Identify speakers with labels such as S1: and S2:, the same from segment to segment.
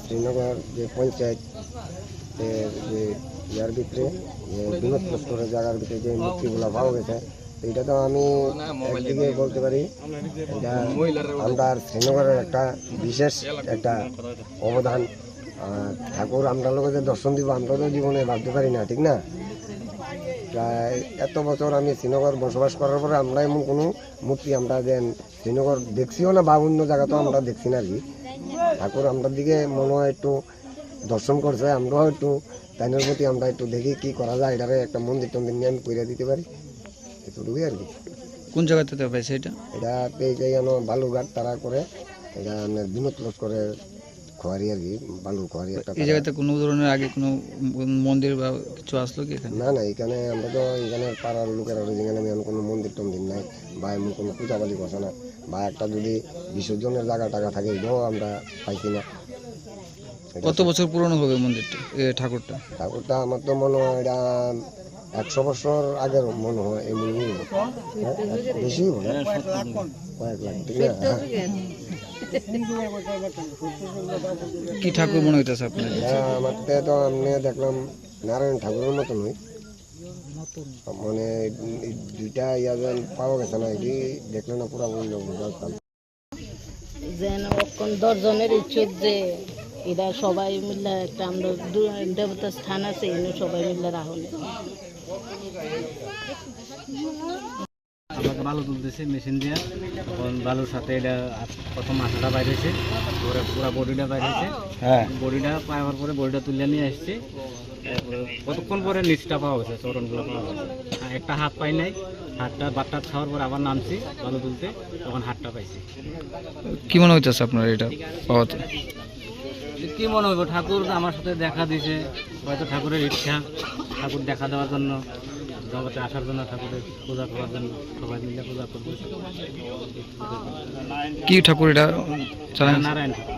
S1: শ্রীনগর যে পঞ্চায়েত যে ইয়ার ভিতরে বিনোদ প্রস্তরের জায়গার ভিতরে যে মূর্তিগুলো পাওয়া গেছে, এটা তো আমি একদিকে বলতে পারি এটা আমরা শ্রীনগরের একটা বিশেষ একটা অবদান। ঠাকুর আমরা লোক যে দর্শন দিব আমরা তো জীবনে ভাবতে পারি না, ঠিক না? প্রায় এত বছর আমি শ্রীনগর বসবাস করার পরে আমরা এমন কোনো মূর্তি আমরা যে শ্রীনগর দেখছিও না বা অন্য জায়গাতেও আমরা দেখছি না আর কি। ঠাকুর আমরা দিকে মনে হয় একটু দর্শন করছে, আমরাও একটু তাইনের প্রতি আমরা একটু দেখি কি করা যায়, এটারে একটা মন্দির টন্দির নিয়ে আমি করে দিতে পারি, এতটুকুই আর কি।
S2: কোন জায়গাতে পাইছে
S1: এটা পেয়েছে যেন বালুঘাট তারা করে, এটা বিনোদ করে খোয়ারি আর কি, বালুর খোয়ারি একটা।
S2: এই জায়গাতে কোনো ধরনের আগে কোনো মন্দির বা কিছু আসলো কি এখানে?
S1: না না, এখানে আমরা তো এখানে পাড়ার লোকের যেখানে এমন কোনো মন্দির টন্দির নাই বা এমন কোনো পূজাবালি বসে না, বা একটা যদি বিসর্জনের জায়গা টাকা থাকে এটাও আমরা পাইছি না।
S2: কত বছর পুরনো হবে মন্দিরটা, ঠাকুরটা?
S1: ঠাকুরটা আমার তো মনে হয় এটা 100 বছর আগের মনে হয়, এমন বেশি হবে না, কয়েক লাখ, ঠিক না?
S2: কি ঠাকুর মনে হইতেছে আপনার?
S1: আমার তো আমি দেখলাম নারায়ণ ঠাকুরের মতন হই, মানে দুইটা ইয়া যেন পাওয়া গেছে না, এটি দেখলে না পুরা অন্য বুঝতাম
S3: যেন 10 জনের ইচ্ছুক যে এরা সবাই মিলে একটা আমরা দেবতার স্থান আছে, এনে সবাই মিলে রাহলে
S4: আমাকে বালু তুলতেছে মেশিন দিয়ে, তখন বালুর সাথে এটা প্রথম মাথাটা বাইরেছে, পরে পুরো বডিটা বাইরেছে। হ্যাঁ, বডিটা পাওয়ার পরে বডিটা তুলে নিয়ে আসছে, কতক্ষণ পরে নিচটা পাওয়া গেছে, চরণগুলো পাওয়া গেছে। একটা হাত পাই নাই, হাতটা বাটটা খাওয়ার পর আবার নামছি বালু তুলতে, তখন হাতটা পাইছি।
S2: কি মনে হইতেছে আপনার এটা পাওয়াতে?
S4: কি মনে হইব, ঠাকুর আমার সাথে দেখা দিয়েছে, হয়তো ঠাকুরের ইচ্ছা, ঠাকুর দেখা দেওয়ার জন্য, জগতে আসার জন্য, ঠাকুরের পূজা করার জন্য সবাই মিলে পূজা করবে।
S2: কি ঠাকুর এটা?
S4: নারায়ণ ঠাকুর।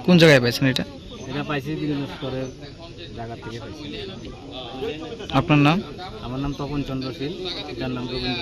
S2: কোন জায়গায় পাইছেন এটা?
S4: এটা পাইছি বিনোদ করে জায়গা থেকে পাইছি।
S2: আপনার নাম?
S4: আমার নাম তপন চন্দ্র শীল, এটার নাম রবীন্দ্র।